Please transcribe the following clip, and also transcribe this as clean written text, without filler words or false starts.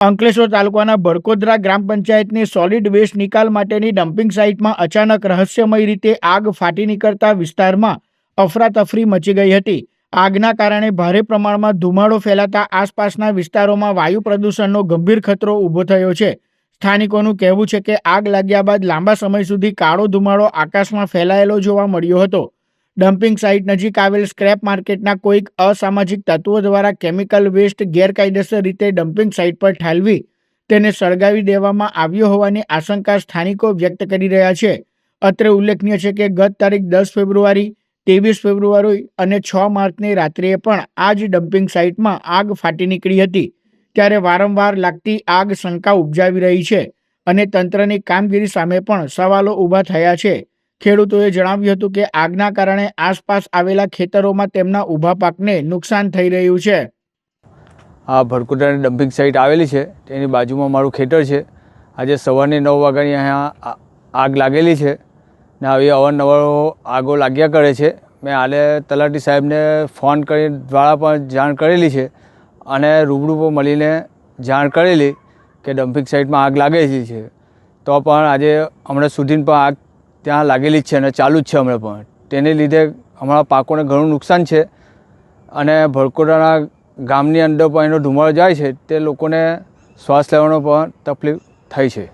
અંકલેશ્વર તાલુકાના બરકોદરા ગ્રામ પંચાયતની solid waste નિકાલ માટેની ડમ્પિંગ સાઇટમાં અચાનક રહસ્યમય રીતે આગ ફાટી નીકળતા વિસ્તારમાં અફરાતફરી મચી ગઈ હતી. આગના કારણે ભારે પ્રમાણમાં ધુમાડો ફેલાતા આસપાસના વિસ્તારોમાં વાયુ પ્રદૂષણનો ગંભીર ખતરો ઊભો થયો છે. સ્થાનિકોનું કહેવું છે કે આગ લાગ્યા બાદ લાંબા સમય સુધી કાળો ધુમાડો આકાશમાં ફેલાયેલો જોવા મળ્યો હતો. ડમ્પિંગ સાઇટ નજીક આવેલ સ્ક્રેપ માર્કેટના કોઈક અસામાજિક તત્વો દ્વારા કેમિકલ વેસ્ટ ગેરકાયદેસર રીતે ડમ્પિંગ સાઇટ પર ઠાલવી તેને સળગાવી દેવામાં આવ્યો હોવાની આશંકા સ્થાનિકો વ્યક્ત કરી રહ્યા છે. અત્રે ઉલ્લેખનીય છે કે ગત તારીખ 10 ફેબ્રુઆરી, 23 ફેબ્રુઆરી અને 6 માર્ચની રાત્રિએ પણ આ જ ડમ્પિંગ સાઇટમાં આગ ફાટી નીકળી હતી. ત્યારે વારંવાર લાગતી આગ શંકા ઉપજાવી રહી છે અને તંત્રની કામગીરી સામે પણ સવાલો ઊભા થયા છે. ખેડૂતોએ જણાવ્યું હતું કે આગના કારણે આસપાસ આવેલા ખેતરોમાં તેમના ઊભા પાકને નુકસાન થઈ રહ્યું છે. આ ભરકોદરાની ડમ્પિંગ સાઇટ આવેલી છે તેની બાજુમાં મારું ખેતર છે. આજે સવારની 9 વાગ્યાની અહીંયા આગ લાગેલી છે ને આવી અવારનવાર આગો લાગ્યા કરે છે. મેં હાલે તલાટી સાહેબને ફોન કરી દ્વારા પણ જાણ કરેલી છે અને રૂબરૂ પર મળીને જાણ કરેલી કે ડમ્પિંગ સાઇટમાં આગ લાગેલી છે. તો પણ આજે હમણાં સુધી પણ આગ ત્યાં લાગેલી જ છે અને ચાલુ જ છે હમણાં પણ. તેને લીધે અમારા પાકોને ઘણું નુકસાન છે અને ભરકોદરાના ગામની અંદર પણ એનો ધુમાડો જાય છે તે લોકોને શ્વાસ લેવાનો પણ તકલીફ થઈ છે.